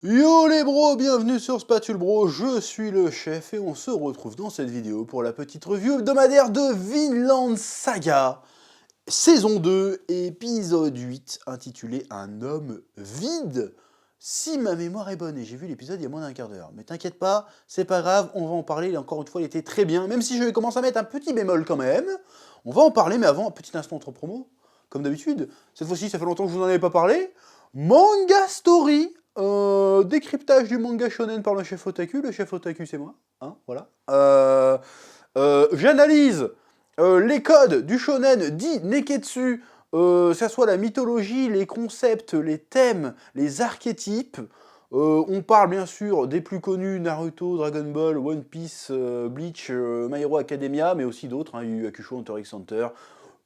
Yo les bros, bienvenue sur Spatule Bro, je suis le chef et on se retrouve dans cette vidéo pour la petite review hebdomadaire de Vinland Saga, saison 2, épisode 8, intitulé Un homme vide. Si ma mémoire est bonne, et j'ai vu l'épisode il y a moins d'un quart d'heure, mais t'inquiète pas, c'est pas grave, on va en parler, et encore une fois il était très bien, même si je commence à mettre un petit bémol quand même, on va en parler, mais avant, un petit instant entre promo, comme d'habitude, cette fois-ci ça fait longtemps que je vous en avais pas parlé, Manga Story, décryptage du manga shonen par le chef otaku c'est moi, hein, voilà. J'analyse les codes du shonen dit Neketsu, ça soit la mythologie, les concepts, les thèmes, les archétypes. On parle bien sûr des plus connus, Naruto, Dragon Ball, One Piece, Bleach, My Hero Academia, mais aussi d'autres, hein, Yu Yu Hakusho, Hunter x Hunter,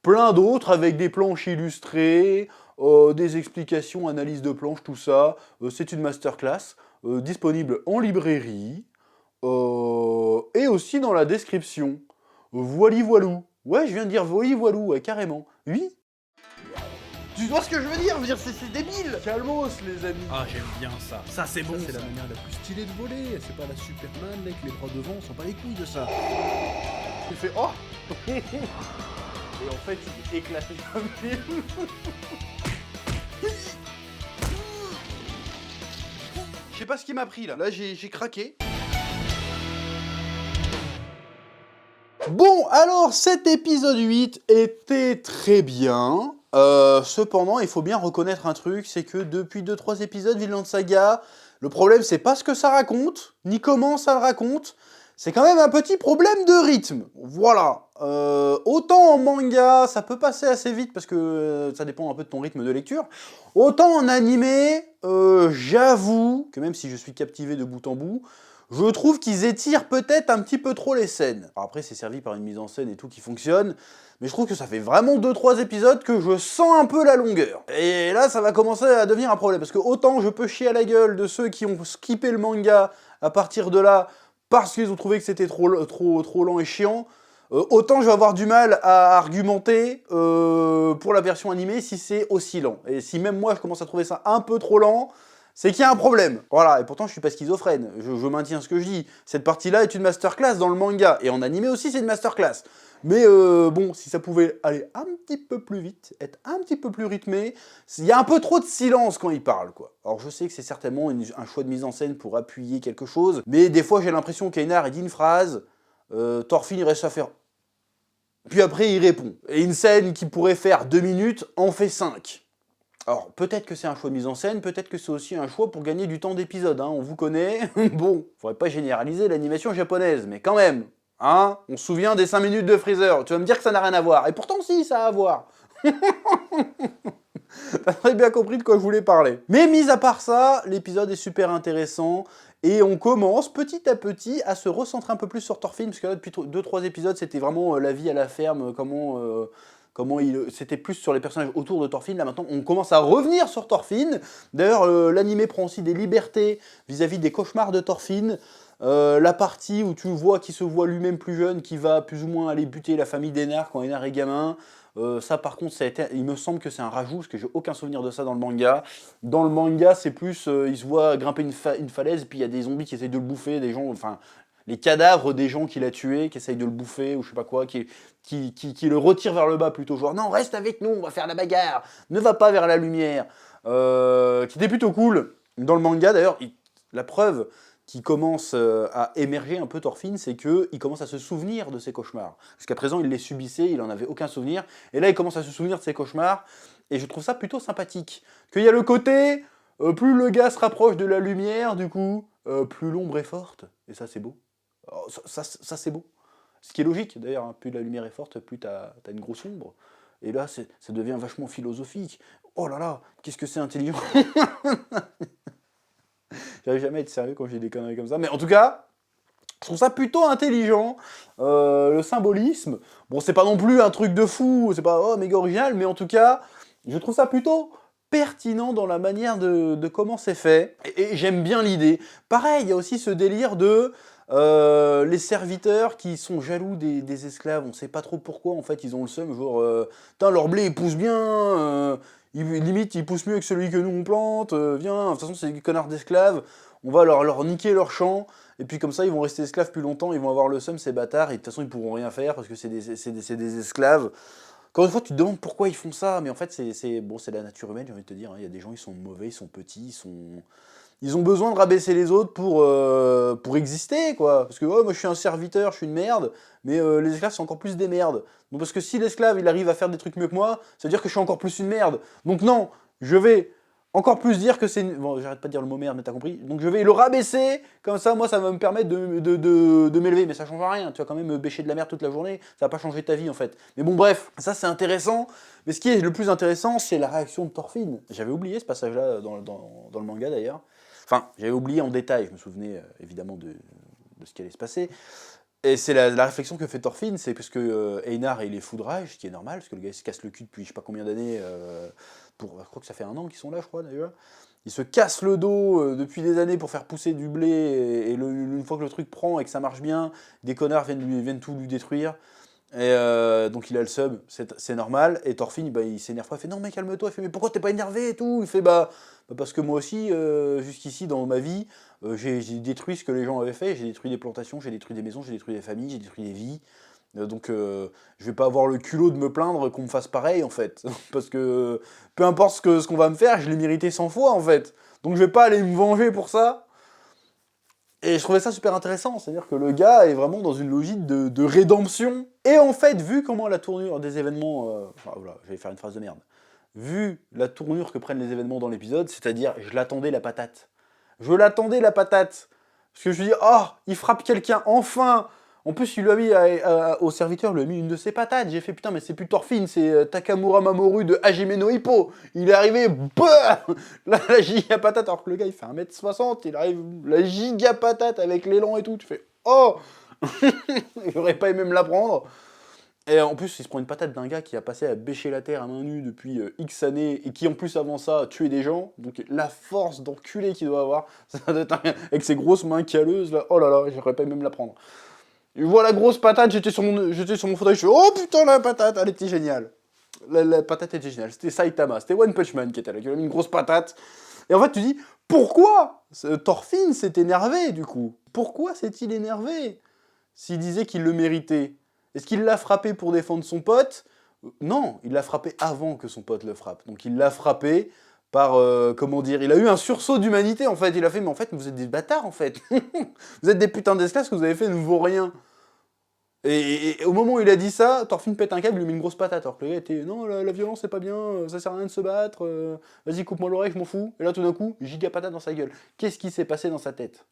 plein d'autres avec des planches illustrées, des explications, analyses de planches, tout ça. C'est une masterclass disponible en librairie et aussi dans la description. Voili voilou. Ouais, je viens de dire voili voilou, ouais, carrément. Oui. Tu vois ce que je veux dire? Je veux dire, c'est débile. Calmos, les amis. Ah, j'aime bien ça. Ça, c'est bon. C'est la manière la plus stylée de voler, c'est pas la Superman avec les bras devant, on s'en bat les couilles de ça. Il fait oh. Et en fait, il est éclaté comme film. Je sais pas ce qui m'a pris là. Là, j'ai craqué. Bon, alors cet épisode 8 était très bien. Cependant, il faut bien reconnaître un truc, c'est que depuis 2-3 épisodes, Vinland Saga, le problème c'est pas ce que ça raconte, ni comment ça le raconte, c'est quand même un petit problème de rythme. Voilà. Autant en manga, ça peut passer assez vite parce que ça dépend un peu de ton rythme de lecture. Autant en animé, j'avoue que même si je suis captivé de bout en bout, je trouve qu'ils étirent peut-être un petit peu trop les scènes. Alors après, c'est servi par une mise en scène et tout qui fonctionne, mais je trouve que ça fait vraiment 2-3 épisodes que je sens un peu la longueur. Et là, ça va commencer à devenir un problème, parce que autant je peux chier à la gueule de ceux qui ont skippé le manga à partir de là, parce qu'ils ont trouvé que c'était trop lent et chiant, autant je vais avoir du mal à argumenter pour la version animée si c'est aussi lent. Et si même moi je commence à trouver ça un peu trop lent, c'est qu'il y a un problème. Voilà, et pourtant je suis pas schizophrène, je maintiens ce que je dis. Cette partie-là est une masterclass dans le manga, et en animé aussi c'est une masterclass. Mais bon, si ça pouvait aller un petit peu plus vite, être un petit peu plus rythmé, il y a un peu trop de silence quand il parle, quoi. Alors je sais que c'est certainement un choix de mise en scène pour appuyer quelque chose, mais des fois j'ai l'impression qu'Einar dit une phrase, Thorfinn il reste à faire... Puis après il répond. Et une scène qui pourrait faire 2 minutes en fait 5. Alors, peut-être que c'est un choix de mise en scène, peut-être que c'est aussi un choix pour gagner du temps d'épisode, hein, on vous connaît. Bon, faudrait pas généraliser l'animation japonaise, mais quand même, hein, on se souvient des 5 minutes de Freezer, tu vas me dire que ça n'a rien à voir, et pourtant si, ça a à voir. T'as très bien compris de quoi je voulais parler. Mais mis à part ça, l'épisode est super intéressant, et on commence petit à petit à se recentrer un peu plus sur Thorfinn, parce que là, depuis 2-3 épisodes, c'était vraiment la vie à la ferme, comment c'était plus sur les personnages autour de Thorfinn. Là maintenant, on commence à revenir sur Thorfinn. D'ailleurs, l'animé prend aussi des libertés vis-à-vis des cauchemars de Thorfinn. La partie où tu vois qu'il se voit lui-même plus jeune, qui va plus ou moins aller buter la famille d'Einar quand Einar est gamin. Ça par contre, il me semble que c'est un rajout, parce que j'ai aucun souvenir de ça dans le manga. Dans le manga, c'est plus, il se voit grimper une falaise, et puis il y a des zombies qui essayent de le bouffer, des gens, enfin, les cadavres des gens qu'il a tués, qui essayent de le bouffer, ou je sais pas quoi, qui le retirent vers le bas plutôt, genre non, reste avec nous, on va faire la bagarre, ne va pas vers la lumière. Qui était plutôt cool. Dans le manga, d'ailleurs, la preuve qui commence à émerger un peu Thorfinn, c'est qu'il commence à se souvenir de ses cauchemars. Jusqu'à présent, il les subissait, il n'en avait aucun souvenir. Et là, il commence à se souvenir de ses cauchemars. Et je trouve ça plutôt sympathique. Qu'il y a le côté, plus le gars se rapproche de la lumière, du coup, plus l'ombre est forte. Et ça, c'est beau. Oh, ça c'est beau. Ce qui est logique, d'ailleurs. Hein. Plus la lumière est forte, plus t'as une grosse ombre. Et là, ça devient vachement philosophique. Oh là là, qu'est-ce que c'est intelligent. J'arrive jamais à être sérieux quand j'ai des conneries comme ça. Mais en tout cas, je trouve ça plutôt intelligent. Le symbolisme, bon, c'est pas non plus un truc de fou, c'est pas oh, méga original, mais en tout cas, je trouve ça plutôt pertinent dans la manière de comment c'est fait. Et j'aime bien l'idée. Pareil, il y a aussi ce délire de les serviteurs qui sont jaloux des esclaves. On sait pas trop pourquoi, en fait, ils ont le seum. Genre, putain, leur blé, il pousse bien. limite, ils poussent mieux que celui que nous on plante, viens, de toute façon c'est des connards d'esclaves, on va leur niquer leur champ, et puis comme ça ils vont rester esclaves plus longtemps, ils vont avoir le seum ces bâtards, et de toute façon ils pourront rien faire parce que c'est des esclaves. Encore une fois, tu te demandes pourquoi ils font ça, mais en fait c'est la nature humaine, j'ai envie de te dire, hein. Il y a des gens, ils sont mauvais, ils sont petits, ils ont besoin de rabaisser les autres pour exister, quoi. Parce que moi je suis un serviteur, je suis une merde, mais les esclaves c'est encore plus des merdes. Donc parce que si l'esclave il arrive à faire des trucs mieux que moi, ça veut dire que je suis encore plus une merde. Donc non, je vais encore plus dire que c'est... Bon, j'arrête pas de dire le mot merde, mais t'as compris. Donc je vais le rabaisser, comme ça moi ça va me permettre de m'élever, mais ça change rien. Tu vas quand même me bêcher de la merde toute la journée, ça va pas changer ta vie en fait. Mais bon bref, ça c'est intéressant. Mais ce qui est le plus intéressant, c'est la réaction de Thorfinn. J'avais oublié ce passage-là dans le manga d'ailleurs. Enfin, j'avais oublié en détail, je me souvenais évidemment de ce qui allait se passer. Et c'est la réflexion que fait Thorfinn, c'est parce que Einar il est foudrage, ce qui est normal, parce que le gars il se casse le cul depuis je sais pas combien d'années, je crois que ça fait 1 an qu'ils sont là, je crois d'ailleurs. Il se casse le dos depuis des années pour faire pousser du blé, et une fois que le truc prend et que ça marche bien, des connards viennent tout lui détruire. Et donc il a le sub, c'est normal, et Thorfinn il s'énerve pas, il fait non mais calme-toi, il fait mais pourquoi t'es pas énervé et tout, il fait parce que moi aussi, jusqu'ici dans ma vie, j'ai détruit ce que les gens avaient fait, j'ai détruit des plantations, j'ai détruit des maisons, j'ai détruit des familles, j'ai détruit des vies, donc je vais pas avoir le culot de me plaindre qu'on me fasse pareil en fait, parce que peu importe ce qu'on va me faire, je l'ai mérité 100 fois en fait, donc je vais pas aller me venger pour ça. Et je trouvais ça super intéressant, c'est-à-dire que le gars est vraiment dans une logique de rédemption. Et en fait, vu comment la tournure des événements... voilà, je vais faire une phrase de merde. Vu la tournure que prennent les événements dans l'épisode, c'est-à-dire, je l'attendais la patate. Je l'attendais la patate. Parce que je me dis, oh, il frappe quelqu'un, enfin. En plus, il lui a mis au serviteur, il lui a mis une de ses patates. J'ai fait, putain, mais c'est plus Thorfinn, c'est Takamura Mamoru de Hajime no Ippo. Il est arrivé, bah la giga patate, alors que le gars, il fait 1m60, il arrive, la giga patate avec l'élan et tout. Tu fais, oh j'aurais pas aimé me la prendre. Et en plus, il se prend une patate d'un gars qui a passé à bêcher la terre à main nue depuis X années, et qui, en plus, avant ça, a tué des gens. Donc, la force d'enculé qu'il doit avoir, ça doit être avec ses grosses mains calleuses, là, oh là là, j'aurais pas aimé me la prendre. Je vois la grosse patate, j'étais sur mon fauteuil, je fais oh putain la patate, elle était géniale. La patate était géniale, c'était Saitama, c'était One Punch Man qui était là, qui a mis une grosse patate. Et en fait tu dis, pourquoi Thorfinn s'est énervé du coup? Pourquoi s'est-il énervé s'il disait qu'il le méritait? Est-ce qu'il l'a frappé pour défendre son pote? Non, il l'a frappé avant que son pote le frappe. Donc il l'a frappé par, comment dire, il a eu un sursaut d'humanité en fait, il a fait, mais en fait vous êtes des bâtards en fait, vous êtes des putains d'esclaves, ce que vous avez fait ne vaut rien. Et au moment où il a dit ça, Thorfinn pète un câble, il lui met une grosse patate, alors que le gars était, non la violence c'est pas bien, ça sert à rien de se battre, vas-y coupe-moi l'oreille, je m'en fous, et là tout d'un coup, giga patate dans sa gueule. Qu'est-ce qui s'est passé dans sa tête?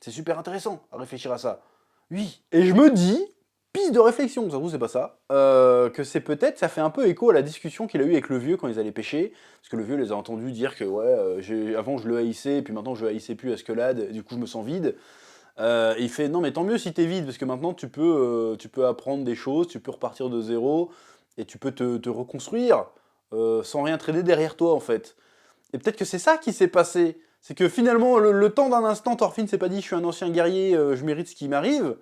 C'est super intéressant à réfléchir à ça. Oui, et je me dis, piste de réflexion, ça se trouve c'est pas ça, que c'est peut-être, ça fait un peu écho à la discussion qu'il a eue avec le vieux quand ils allaient pêcher, parce que le vieux les a entendus dire que ouais, avant je le haïssais, et puis maintenant je le haïssais plus à Escalade, du coup je me sens vide. Et il fait non mais tant mieux si t'es vide, parce que maintenant tu peux apprendre des choses, tu peux repartir de zéro, et tu peux te reconstruire sans rien traîner derrière toi en fait. Et peut-être que c'est ça qui s'est passé, c'est que finalement le temps d'un instant, Thorfinn s'est pas dit je suis un ancien guerrier, je mérite ce qui m'arrive.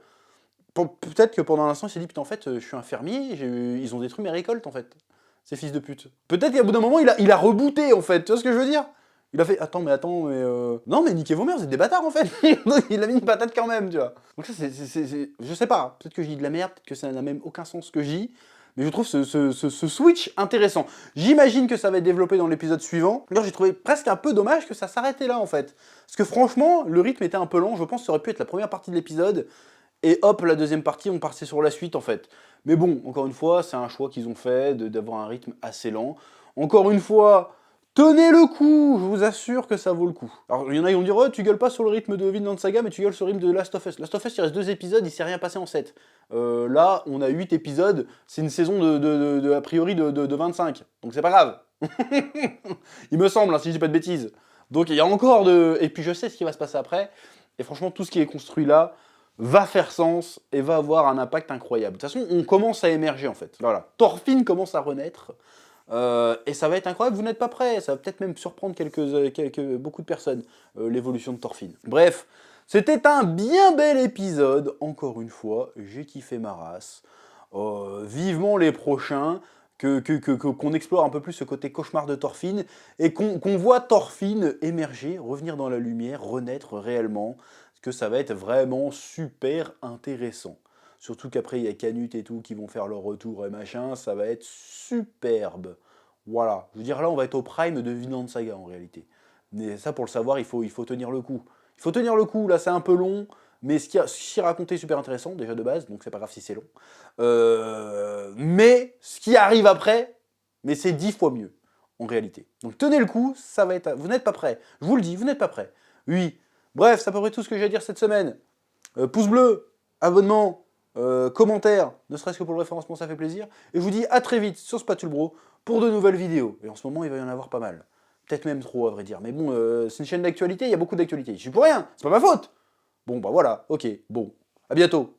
Peut-être que pendant l'instant, il s'est dit, putain, en fait, je suis un fermier, ils ont détruit mes récoltes, en fait. Ces fils de pute. Peut-être qu'à bout d'un moment, il a rebooté, en fait. Tu vois ce que je veux dire? Il a fait, attends, mais... Non, mais niquez vos mères, vous êtes des bâtards, en fait. Donc, il a mis une patate quand même, tu vois. Donc ça, je sais pas. Peut-être que je dis de la merde, peut-être que ça n'a même aucun sens ce que je dis. Mais je trouve ce switch intéressant. J'imagine que ça va être développé dans l'épisode suivant. D'ailleurs, j'ai trouvé presque un peu dommage que ça s'arrêtait là, en fait. Parce que franchement, le rythme était un peu lent. Je pense que ça aurait pu être la première partie de l'épisode. Et hop, la deuxième partie, on partait sur la suite en fait. Mais bon, encore une fois, c'est un choix qu'ils ont fait d'avoir un rythme assez lent. Encore une fois, tenez le coup, je vous assure que ça vaut le coup. Alors, il y en a qui vont dire, oh, tu gueules pas sur le rythme de Vinland Saga, mais tu gueules sur le rythme de Last of Us. Last of Us, il reste 2 épisodes, il s'est rien passé en 7. Là, on a 8 épisodes, c'est une saison a priori de 25. Donc c'est pas grave. Il me semble, hein, si je dis pas de bêtises. Donc il y a encore de... Et puis je sais ce qui va se passer après. Et franchement, tout ce qui est construit là va faire sens et va avoir un impact incroyable. De toute façon, on commence à émerger en fait. Voilà, Thorfinn commence à renaître et ça va être incroyable. Vous n'êtes pas prêts, ça va peut-être même surprendre beaucoup de personnes, l'évolution de Thorfinn. Bref, c'était un bien bel épisode. Encore une fois, j'ai kiffé ma race. Vivement les prochains. qu'on explore un peu plus ce côté cauchemar de Thorfinn, et qu'on voit Thorfinn émerger, revenir dans la lumière, renaître réellement, parce que ça va être vraiment super intéressant. Surtout qu'après, il y a Canute et tout qui vont faire leur retour et machin, ça va être superbe. Voilà, je veux dire, là, on va être au prime de Vinland Saga, en réalité. Mais ça, pour le savoir, il faut tenir le coup. Il faut tenir le coup, là, c'est un peu long, mais ce qui est raconté est super intéressant, déjà de base, donc c'est pas grave si c'est long. Mais ce qui arrive après, mais c'est 10 fois mieux, en réalité. Donc tenez le coup, ça va être... Vous n'êtes pas prêts. Je vous le dis, vous n'êtes pas prêts. Oui. Bref, c'est à peu près tout ce que j'ai à dire cette semaine. Pouce bleu, abonnement, commentaire, ne serait-ce que pour le référencement, ça fait plaisir. Et je vous dis à très vite sur Spatule Bro pour de nouvelles vidéos. Et en ce moment, il va y en avoir pas mal. Peut-être même trop, à vrai dire. Mais bon, c'est une chaîne d'actualité, il y a beaucoup d'actualités. Je suis pour rien, c'est pas ma faute. Bon, bah voilà, ok, bon. À bientôt.